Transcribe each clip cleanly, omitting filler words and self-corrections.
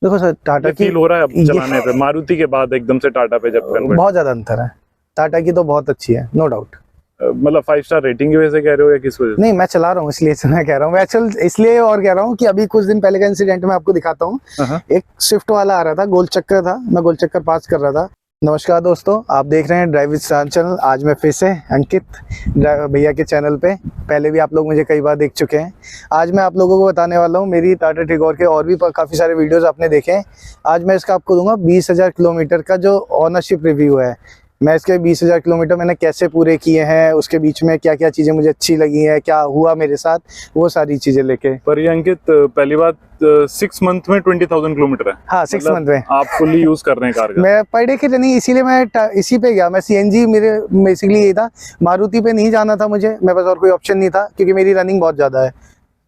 देखो सर, टाटा की फील हो रहा है अब चलाने पे मारुति के बाद एकदम से टाटा पे जब कन्वर्ट? बहुत ज्यादा अंतर है। टाटा की तो बहुत अच्छी है, नो डाउट। मतलब 5 स्टार रेटिंग की वजह से कह रहे हो या किस वजह से? नहीं, मैं चला रहा हूँ इसलिए से मैं कह रहा हूँ। एक्चुअल इसलिए और कह रहा हूँ कि अभी कुछ दिन पहले का इंसिडेंट मैं आपको दिखाता हूँ। एक स्विफ्ट वाला आ रहा था, गोल चक्कर था, मैं गोल चक्कर पास कर रहा था। नमस्कार दोस्तों, आप देख रहे हैं ड्राइव विद स्टार चैनल। आज मैं फिर से अंकित भैया के चैनल पे, पहले भी आप लोग मुझे कई बार देख चुके हैं। आज मैं आप लोगों को बताने वाला हूँ मेरी टाटा टिगोर के और भी काफ़ी सारे वीडियोस आपने देखे हैं। आज मैं इसका आपको दूंगा 20,000 किलोमीटर का जो ऑनरशिप रिव्यू है। मैं इसके 20,000 किलोमीटर मैंने कैसे पूरे किए हैं, उसके बीच में क्या क्या चीज़ें मुझे अच्छी लगी हैं, क्या हुआ मेरे साथ, वो सारी चीज़ें लेके। पर ये अंकित, पहली बात 6 मंथ में 20,000 किलोमीटर है। हाँ, 6 मंथ में आप फुली यूज कर रहे हैं कार का? मैं पर डे की रनिंग, इसीलिए मैं इसी पे गया। मैं सीएनजी, मेरे बेसिकली यही था, मारुति पे नहीं जाना था मुझे, मेरे पास और कोई ऑप्शन नहीं था क्योंकि मेरी रनिंग बहुत ज़्यादा है,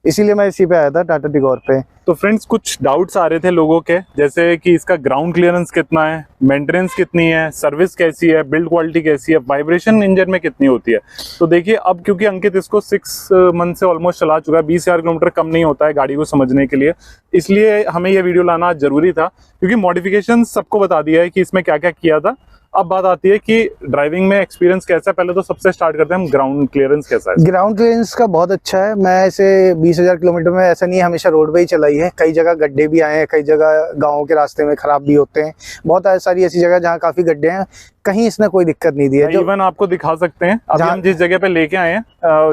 इसीलिए मैं इसी पे आया था, टाटा टिगोर पे। तो फ्रेंड्स, कुछ डाउट्स आ रहे थे लोगों के, जैसे कि इसका ग्राउंड क्लियरेंस कितना है, मेंटेनेंस कितनी है, सर्विस कैसी है, बिल्ड क्वालिटी कैसी है, वाइब्रेशन इंजन में कितनी होती है। तो देखिए, अब क्योंकि अंकित इसको 6 मंथ से ऑलमोस्ट चला चुका है, 20,000 किलोमीटर कम नहीं होता है गाड़ी को समझने के लिए, इसलिए हमें यह वीडियो लाना जरूरी था, क्योंकि मॉडिफिकेशन सबको बता दिया है कि इसमें क्या क्या किया था। अब बात आती है कि ड्राइविंग में एक्सपीरियंस कैसा है। पहले तो सबसे स्टार्ट करते हैं हम, ग्राउंड क्लियरेंस कैसा है? ग्राउंड क्लियरेंस का बहुत अच्छा है। मैं इसे 20,000 किलोमीटर में ऐसा नहीं हमेशा रोड पे ही चलाई है, कई जगह गड्ढे भी आए हैं, कई जगह गाँव के रास्ते में खराब भी होते हैं, बहुत सारी ऐसी जगह जहाँ काफी गड्ढे हैं, कहीं इसने कोई दिक्कत नहीं दी है। जो इवन आपको दिखा सकते हैं, अभी हम जिस जगह पे लेके आए हैं,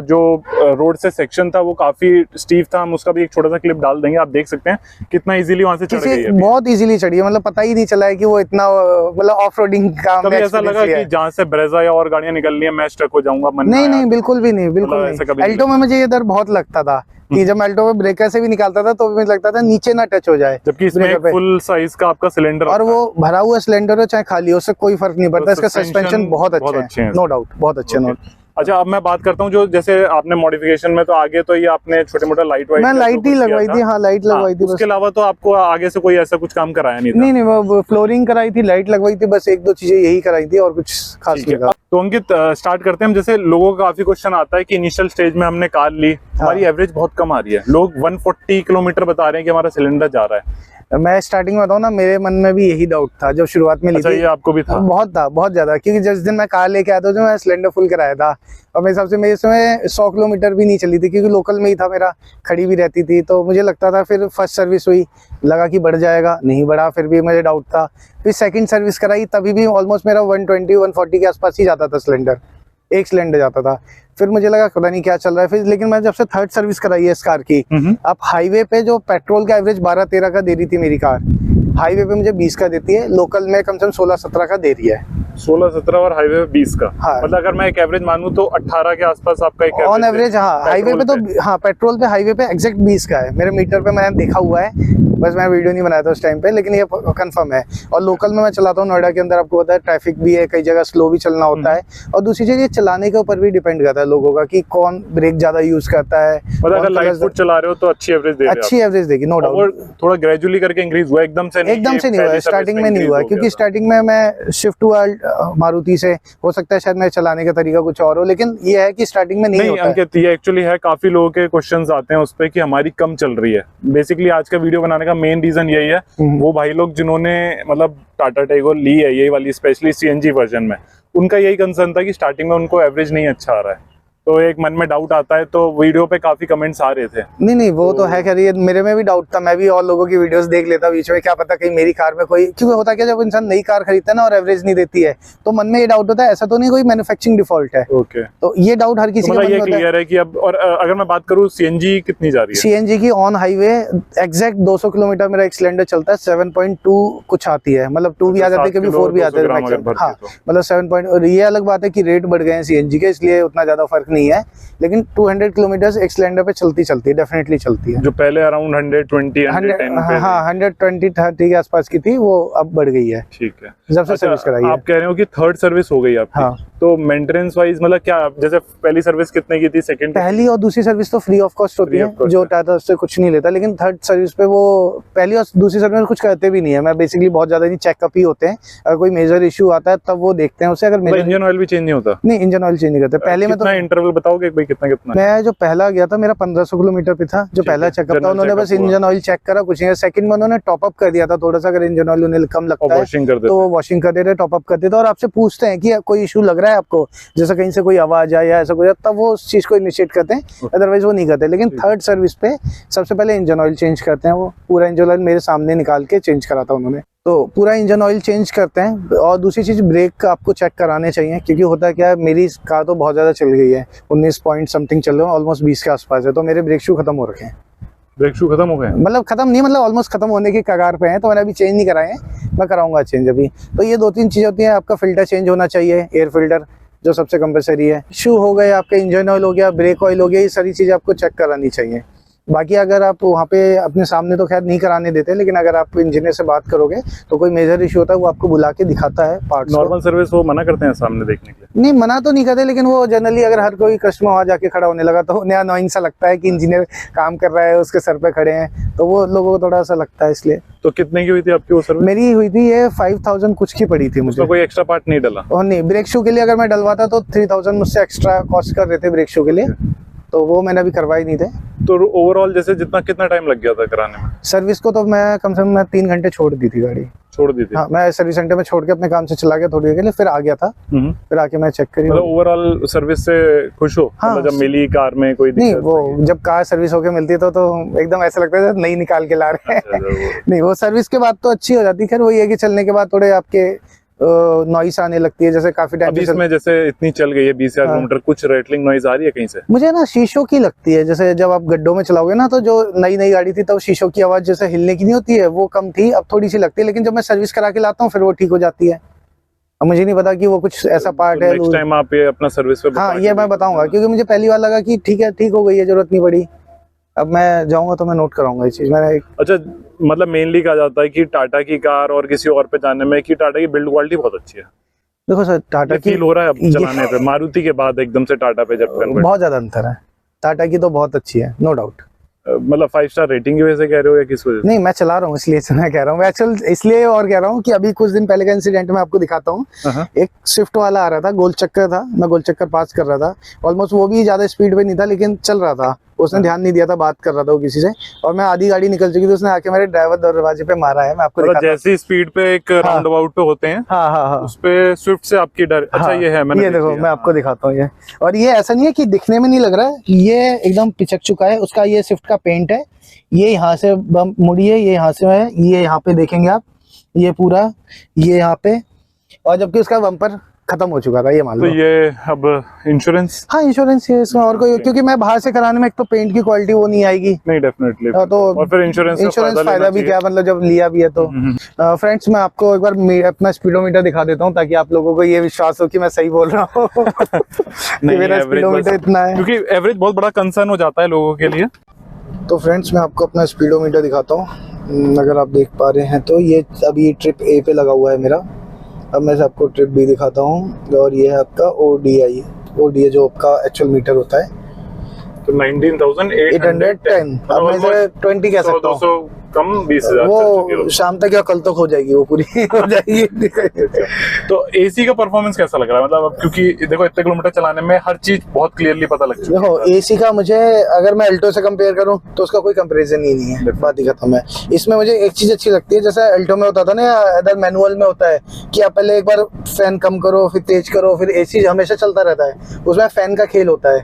जो रोड से सेक्शन था वो काफी स्टीफ था, हम उसका भी एक छोटा सा क्लिप डाल देंगे। आप देख सकते हैं कितना इजीली वहां से चढ़ गई है। बहुत इजीली चढ़ी है, मतलब पता ही नहीं चला है कि वो इतना मतलब ऑफ रोडिंग का। कभी ऐसा लगा कि जहाँ से ब्रेजा या और गाड़ियां निकल रही है मैं स्टक हो जाऊंगा? नहीं, बिल्कुल भी नहीं, बिल्कुल नहीं। अल्टो में मुझे ये डर बहुत लगता था कि जब अल्टो में ब्रेकर से भी निकालता था तो मुझे लगता था नीचे ना टच हो जाए, जबकि इसमें एक फुल साइज का आपका सिलेंडर, और वो भरा हुआ सिलेंडर हो चाहे खाली हो, उससे कोई फर्क नहीं पड़ता। इसका सस्पेंशन बहुत अच्छे हैं, नो डाउट, बहुत अच्छे हैं। अच्छा, अब मैं बात करता हूँ जो जैसे आपने मॉडिफिकेशन में तो आगे तो ये आपने छोटे मोटे लाइट वाइट, मैं लाइट ही लगवाई थी। हाँ, लाइट लगवाई थी, उसके अलावा तो आपको आगे से कोई ऐसा कुछ काम कराया नहीं था? नहीं, वो फ्लोरिंग कराई थी, लाइट लगवाई थी, बस 1-2 चीजें यही कराई थी और कुछ खास नहीं था। तो अंकित, स्टार्ट करते हैं हम। जैसे लोगों का काफी क्वेश्चन आता है कि इनिशियल स्टेज में हमने कार ली, हमारी एवरेज बहुत कम आ रही है, लोग 140 किलोमीटर बता रहे हैं कि हमारा सिलेंडर जा रहा है। मैं स्टार्टिंग में बताऊँ ना, मेरे मन में भी यही डाउट था जब शुरुआत में ली थी। ये आपको भी था? बहुत ज्यादा, क्योंकि जिस दिन मैं कार लेके आया था मैं सिलेंडर फुल कराया था और मेरे हिसाब से मेरे इसमें 100 किलोमीटर भी नहीं चली थी, क्योंकि लोकल में ही था मेरा, खड़ी भी रहती थी, तो मुझे लगता था। फिर फर्स्ट सर्विस हुई, लगा कि बढ़ जाएगा, नहीं बढ़ा, फिर भी मुझे डाउट था। फिर सेकंड सर्विस कराई, तभी भी ऑलमोस्ट मेरा 120-140 के आसपास ही जाता था सिलेंडर, एक सिलेंडर जाता था। फिर मुझे लगा पता नहीं क्या चल रहा है। फिर लेकिन मैं जब से थर्ड सर्विस कराई है इस कार की, अब हाईवे पे जो पेट्रोल का एवरेज 12-13 का दे रही थी मेरी कार, हाईवे पे मुझे 20 का देती है, लोकल में कम से कम 16-17 का दे रही है। 16-17 और हाईवे पे 20 का। हाँ, मतलब अगर मैं एक एवरेज मानूं तो 18 के आसपास आपका एक ऑन एवरेज। हाँ, हाईवे पे तो, हाँ, पेट्रोल पे हाईवे पे एग्जैक्ट 20 का है मेरे मीटर पे, मैंने देखा हुआ है, बस मैं वीडियो नहीं बनाया था उस टाइम पे, लेकिन ये कंफर्म है। और लोकल में मैं चलाता हूँ नोएडा के अंदर, आपको पता है ट्रैफिक भी है, कई जगह स्लो भी चलना होता है। और दूसरी चीज, ये चलाने के ऊपर भी डिपेंड करता है लोगों का कि कौन ब्रेक ज्यादा यूज करता है। मतलब अगर लाइट फुट चला रहे हो तो अच्छी एवरेज देगी, नो डाउट। थोड़ा ग्रेजुअली करके इंक्रीज हुआ, एकदम से नहीं हुआ, स्टार्टिंग में नहीं हुआ, क्योंकि स्टार्टिंग में मैं शिफ्ट हुआ मारुति से, हो सकता है शायद मेरे चलाने का तरीका कुछ और हो, लेकिन ये है कि स्टार्टिंग में नहीं होता है। अंकित, ये एक्चुअली है, काफी लोगों के क्वेश्चंस आते हैं उस पे कि हमारी कम चल रही है। बेसिकली आज का वीडियो बनाने का मेन रीजन यही है। वो भाई लोग जिन्होंने मतलब टाटा टिगोर ली है, यही वाली स्पेशली सीएनजी वर्जन में, उनका यही कंसर्न था कि स्टार्टिंग में उनको एवरेज नहीं अच्छा आ रहा है, तो एक मन में डाउट आता है। तो वीडियो पे काफी कमेंट्स आ रहे थे। नहीं, वो तो है खैर, ये मेरे में भी डाउट था, मैं भी और लोगों की वीडियोस देख लेता बीच में, क्या पता कहीं मेरी कार में कोई, क्योंकि होता क्या, जब इंसान नई कार खरीदता है ना और एवरेज नहीं देती है, तो मन में ये डाउट होता है ऐसा तो नहीं कोई मैन्युफैक्चरिंग डिफॉल्ट है। ओके, तो ये डाउट हर किसी का ये क्लियर है कि अब। और अगर मैं बात करूँ सीएनजी कितनी जा रही है? सीएनजी की ऑन हाईवे एग्जैक्ट 200 किलोमीटर मेरा एक सिलेंडर चलता है, 7.2 कुछ आती है, मतलब 2 भी आ जाती है, कभी 4 भी आते हैं। हाँ, मतलब 7. और ये अलग बात है कि रेट बढ़ गए हैं सीएनजी के, इसलिए उतना ज्यादा फर्क नहीं है, लेकिन 200 किलोमीटर एक सिलेंडर पे चलती है, डेफिनेटली चलती है। जो पहले अराउंड 120-110 पे, हाँ, 120-130 के आसपास की थी, वो अब बढ़ गई है। ठीक है, जब से सर्विस कराई है। आप कह रहे हो कि थर्ड सर्विस हो गई आपकी? हाँ, तो मेंटेनेंस वाइज मतलब क्या, जैसे पहली सर्विस कितने की थी, सेकंड? पहली और दूसरी सर्विस तो फ्री ऑफ कॉस्ट होती है, जो टाटा से कुछ नहीं लेता, लेकिन थर्ड सर्विस पे वो पहली और दूसरी सर्विस में कुछ करते भी नहीं है। मैं बेसिकली बहुत ज्यादा नहीं, चेकअप ही होते हैं, अगर कोई मेजर इशू आता है तब वो देखते हैं उसे। अगर मेजर इंजन ऑयल भी चेंज नहीं होता? नहीं, इंजन ऑयल चेंज नहीं करते। पहले में तो इंटरवल बताओगे भाई कितना कितना? मैं जो पहला गया था मेरा 1500 किलोमीटर पे था, जो पहला चेकअप था। उन्होंने बस इंजन ऑयल चेक करा, कुछ नहीं। सेकंड में उन्होंने टॉप अप कर दिया था थोड़ा सा, अगर इंजन ऑयल उन्हें कम लगता है तो वॉशिंग कर देते, टॉप अप कर देते, और आपसे पूछते हैं कि कोई इशू लग रहा है आपको, जैसे कहीं से कोई आवाज आए या ऐसा कुछ, तब वो उस चीज को इनिशिएट करते हैं, अदरवाइज वो नहीं करते। लेकिन थर्ड सर्विस पे सबसे पहले इंजन ऑयल चेंज करते हैं। वो पूरा इंजन ऑयल मेरे सामने निकाल के चेंज करा था उन्होंने, तो पूरा इंजन ऑयल चेंज करते हैं। और दूसरी चीज, ब्रेक आपको चेक कराने चाहिए, क्योंकि होता है क्या है, मेरी कार तो बहुत ज्यादा चल गई है, 19 पॉइंट समथिंग चल रहे हैं, ऑलमोस्ट 20 के आसपास है, तो मेरे ब्रेक शू खत्म हो रखे हैं। ब्रेक शू खत्म हो गए? मतलब खत्म नहीं, मतलब ऑलमोस्ट खत्म होने की कगार पे हैं, तो मैंने अभी चेंज नहीं कराए हैं, मैं कराऊंगा चेंज अभी। तो ये 2-3 चीजें होती हैं। आपका फिल्टर चेंज होना चाहिए, एयर फिल्टर, जो सबसे कंपलसरी है। शू हो गए, आपका इंजन ऑयल हो गया, ब्रेक ऑयल हो गया, ये सारी चीजें आपको चेक करानी चाहिए। बाकी अगर आप वहाँ पे अपने सामने तो खैर नहीं कराने देते, लेकिन अगर आप इंजीनियर से बात करोगे तो कोई मेजर इशू होता है, वो आपको बुला के दिखाता है पार्ट्स। नॉर्मल सर्विस वो मना करते हैं सामने देखने के लिए? नहीं, मना तो नहीं करते, लेकिन वो जनरली अगर हर कोई कस्टमर वहाँ जाके खड़ा होने लगा तो उन्हें अनोइंग सा लगता है कि इंजीनियर काम कर रहा है, उसके सर पे खड़े हैं, तो वो लोगों को थोड़ा सा लगता है, इसलिए। तो कितने की हुई थी आपकी वो सर्विस? मेरी हुई थी ये 5000 कुछ की पड़ी थी मुझे। तो कोई एक्स्ट्रा पार्ट नहीं डला? और नहीं, ब्रेक शू के लिए अगर मैं डलवाता तो 3000 मुझसे एक्स्ट्रा कॉस्ट कर रहे थे ब्रेक शू के लिए, तो वो मैंने अभी करवाई नहीं थे। तो ओवरऑल जैसे कितना टाइम लग गया था कराने में? सर्विस को तो मैं कम से कम 3 घंटे छोड़ दी थी गाड़ी। छोड़ दी थी? हाँ, मैं सर्विस सेंटर में छोड़ के अपने काम से चला गया थोड़ी देर के लिए, फिर आ गया था, फिर आके मैं चेक करी। मतलब ओवरऑल सर्विस से खुश हो? हाँ, मतलब जब मिली कार में कोई नहीं, वो जब कार सर्विस होके मिलती है तो एकदम ऐसा लगता है नई निकाल के ला रहे हैं। नहीं, वो सर्विस के बाद तो अच्छी हो जाती है। खैर वही है कि चलने के बाद थोड़े आपके नॉइस आने लगती है, जैसे काफी टाइम इसमें जैसे इतनी चल गई है 20,000 किलोमीटर, कुछ रेटलिंग नॉइज आ रही है कहीं से? मुझे ना शीशों की लगती है, जैसे जब आप गड्ढों में चलाओगे ना, तो जो नई गाड़ी थी तब शीशों की आवाज जैसे हिलने की नहीं होती है, वो कम थी, अब थोड़ी सी लगती है, लेकिन जब मैं सर्विस करा के लाता हूँ फिर वो ठीक हो जाती है। अब मुझे नहीं पता कि वो कुछ ऐसा पार्ट है। नेक्स्ट टाइम आप ये अपना सर्विस पे हाँ, ये मैं बताऊंगा, क्योंकि मुझे पहली बार लगा कि ठीक है, ठीक हो गई है, जरूरत नहीं पड़ी। अब मैं जाऊंगा तो मैं नोट कराऊंगा ये चीज। मैंने अच्छा, मतलब मेनली कहा जाता है कि टाटा की कार और किसी और पे जाने में कि टाटा की बिल्ड क्वालिटी बहुत अच्छी है। देखो सर, टाटा की फील हो रहा है अब चलाने पे, मारुति के बाद एकदम से टाटा पे जब बहुत ज्यादा अंतर है। टाटा की तो बहुत अच्छी है, नो डाउट। मतलब 5 स्टार रेटिंग की वजह से कह रहे हो या किस वजह से? नहीं, मैं चला रहा हूँ इसलिए मैं कह रहा हूँ, एक्चुअल इसलिए और कह रहा हूँ कि अभी कुछ दिन पहले का इंसिडेंट मैं आपको दिखाता हूँ। एक स्विफ्ट वाला आ रहा था, गोल चक्कर था, मैं गोल चक्कर पास कर रहा था, ऑलमोस्ट वो भी ज्यादा स्पीड पे नहीं था, लेकिन चल रहा था। उसने ध्यान नहीं दिया था, बात कर रहा था वो किसी से, और मैं आधी गाड़ी निकल चुकी थी, उसने आके मेरे ड्राइवर दरवाजे पे मारा है। मैं आपको दिखाता हूं। जैसी स्पीड पे एक राउंड अबाउट पे होते हैं, हाँ, उस पे स्विफ्ट से आपकी डर। अच्छा, ये है, मैंने ये देखो, मैं आपको दिखाता हूँ ये। और ये ऐसा नहीं है कि दिखने में नहीं लग रहा है, ये एकदम पिचक चुका है। उसका ये स्विफ्ट का पेंट है, ये यहाँ से बम मुड़ी है, ये यहाँ से है, ये यहाँ पे देखेंगे आप, ये पूरा ये यहाँ पे, और जबकि उसका बम्पर खत्म हो चुका था, ये मान लो। तो ये अब इंश्योरेंस? हाँ, इंश्योरेंस है इसमें, और कोई, क्योंकि मैं बाहर से कराने में एक तो पेंट की क्वालिटी वो नहीं आएगी। नहीं, डेफिनेटली। तो और फिर इंश्योरेंस फायदा भी क्या, मतलब जब लिया भी है तो। फ्रेंड्स, मैं आपको एक बार अपना स्पीडोमीटर दिखा देता हूँ, ताकि आप लोगों को ये विश्वास हो कि मैं सही बोल रहा हूँ। मेरा स्पीडोमीटर इतना है, क्योंकि एवरेज बहुत बड़ा कंसर्न हो जाता है लोगों के लिए। तो फ्रेंड्स, मैं आपको अपना स्पीडोमीटर दिखाता हूँ, अगर आप देख पा रहे हैं तो। ये अभी ट्रिप ए पे लगा हुआ है मेरा। अब मैं आपको ट्रिप बी दिखाता हूँ, और ये है आपका ODI जो आपका एक्चुअल मीटर होता है। तो 19,810, अब मैं इसे 20 कह सकता हूँ, कम 20,000। वो शाम तक या कल तक हो जाएगी, वो पूरी हो जाएगी। तो एसी का परफॉर्मेंस कैसा लग रहा है? मतलब क्योंकि देखो, इतने किलोमीटर चलाने में हर चीज बहुत क्लियरली पता लग चुकी है। देखो, एसी का मुझे, अगर मैं अल्टो से कंपेयर करूं तो उसका कोई कंपैरिजन ही नहीं है, बात ही खत्म है। इसमें मुझे एक चीज अच्छी लगती है, जैसे अल्टो में होता था ना, अदर मैनुअल में होता है कि आप पहले एक बार फैन कम करो, फिर तेज करो, फिर एसी हमेशा चलता रहता है, उसमें फैन का खेल होता है।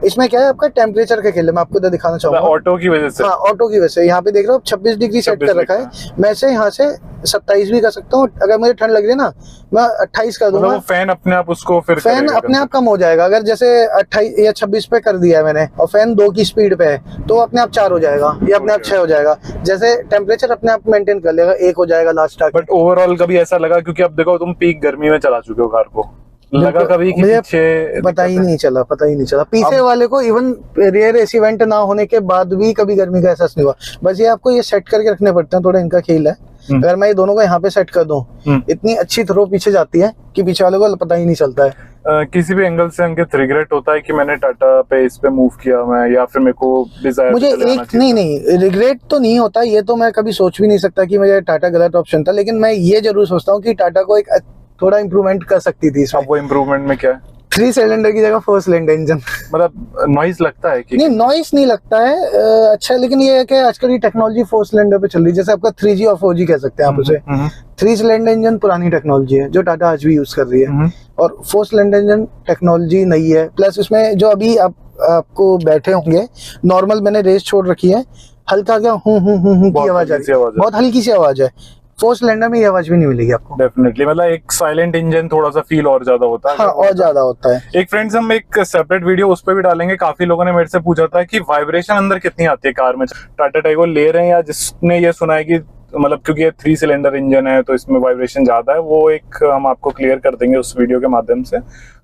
इसमें क्या है, आपका टेम्परेचर का खेल है। मैं आपको दिखाना चाहूंगा, ऑटो की वजह से। हाँ, ऑटो की वजह से। यहाँ पे देख रहे हो 26 डिग्री सेट कर रखा है, मैं से यहाँ से 27 भी कर सकता हूँ। अगर मुझे ठंड लग रही है ना, मैं 28 कर दूंगा। वो फैन अपने आप उसको फिर फैन अपने आप कम हो जाएगा। अगर जैसे 28 या 26 पे कर दिया है मैंने, और फैन 2 की स्पीड पे है, तो अपने आप 4 हो जाएगा, या अपने आप 6 हो जाएगा। जैसे टेम्परेचर अपने आप मेंटेन कर लेगा, 1 हो जाएगा लास्ट तक। बट ओवरऑल कभी ऐसा लगा, क्योंकि अब देखो तुम पीक गर्मी में चला चुके हो कार को, लगा कभी कि मुझे पीछे पता ही नहीं चला, पीछे अब- वाले को इवन रियर एसी वेंट ना होने के बाद भी कभी गर्मी का एहसास नहीं हुआ। बस ये आपको ये सेट करके रखने पड़ते हैं, थोड़ा इनका खेल है। अगर मैं ये दोनों को यहाँ पे सेट कर दूं, इतनी अच्छी थ्रो पीछे जाती है कि पीछे वाले को पता ही नहीं चलता है। किसी भी एंगल से अंकित रिग्रेट होता है कि मैंने टाटा पे इस पे मूव किया मैं, या फिर मेरे को डिजायर मुझे एक नहीं रिग्रेट तो नहीं होता, ये तो मैं कभी सोच भी नहीं सकता कि मुझे टाटा गलत ऑप्शन था, लेकिन मैं ये जरूर सोचता हूँ कि टाटा को एक थोड़ा इम्प्रूवमेंट कर सकती थी इसमें। अब वो इम्प्रूवमेंट में क्या है? 3 सिलेंडर की जगह 4 सिलेंडर इंजन। मतलब नॉइज लगता है कि नहीं, नॉइस नहीं लगता है। अच्छा, लेकिन ये है कि आजकल ये टेक्नोलॉजी 4 सिलेंडर पे चल रही है, जैसे आपका 3G और 4G कह सकते हैं आप उसे। 3 सिलेंडर इंजन पुरानी टेक्नोलॉजी है जो टाटा आज भी यूज कर रही है, और 4 सिलेंडर इंजन टेक्नोलॉजी नई है। प्लस इसमें जो अभी आपको बैठे होंगे, नॉर्मल मैंने रेस छोड़ रखी है, हल्का क्या हूं की आवाज आ रही है, बहुत हल्की सी आवाज है। 4 सिलेंडर में ये आवाज भी नहीं मिलेगी आपको। डेफिनेटली, मतलब एक साइलेंट इंजन थोड़ा सा फील और ज्यादा होता है। हाँ, और ज्यादा होता है। एक फ्रेंड्स हम एक सेपरेट वीडियो उस पर भी डालेंगे। काफी लोगों ने मेरे से पूछा था कि वाइब्रेशन अंदर कितनी आती है कार में। टाटा टाइगो ले रहे हैं या जिसने ये सुना है कि मतलब क्योंकि ये 3 सिलेंडर इंजन है तो इसमें वाइब्रेशन ज्यादा है, वो एक हम आपको क्लियर कर देंगे उस वीडियो के माध्यम से।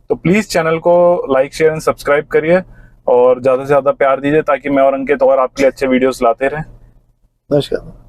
तो प्लीज चैनल को लाइक शेयर एंड सब्सक्राइब करिए और ज्यादा से ज्यादा प्यार दीजिए ताकि मैं और अंकित और आपके लिए अच्छे वीडियोस लाते रहें। नमस्कार।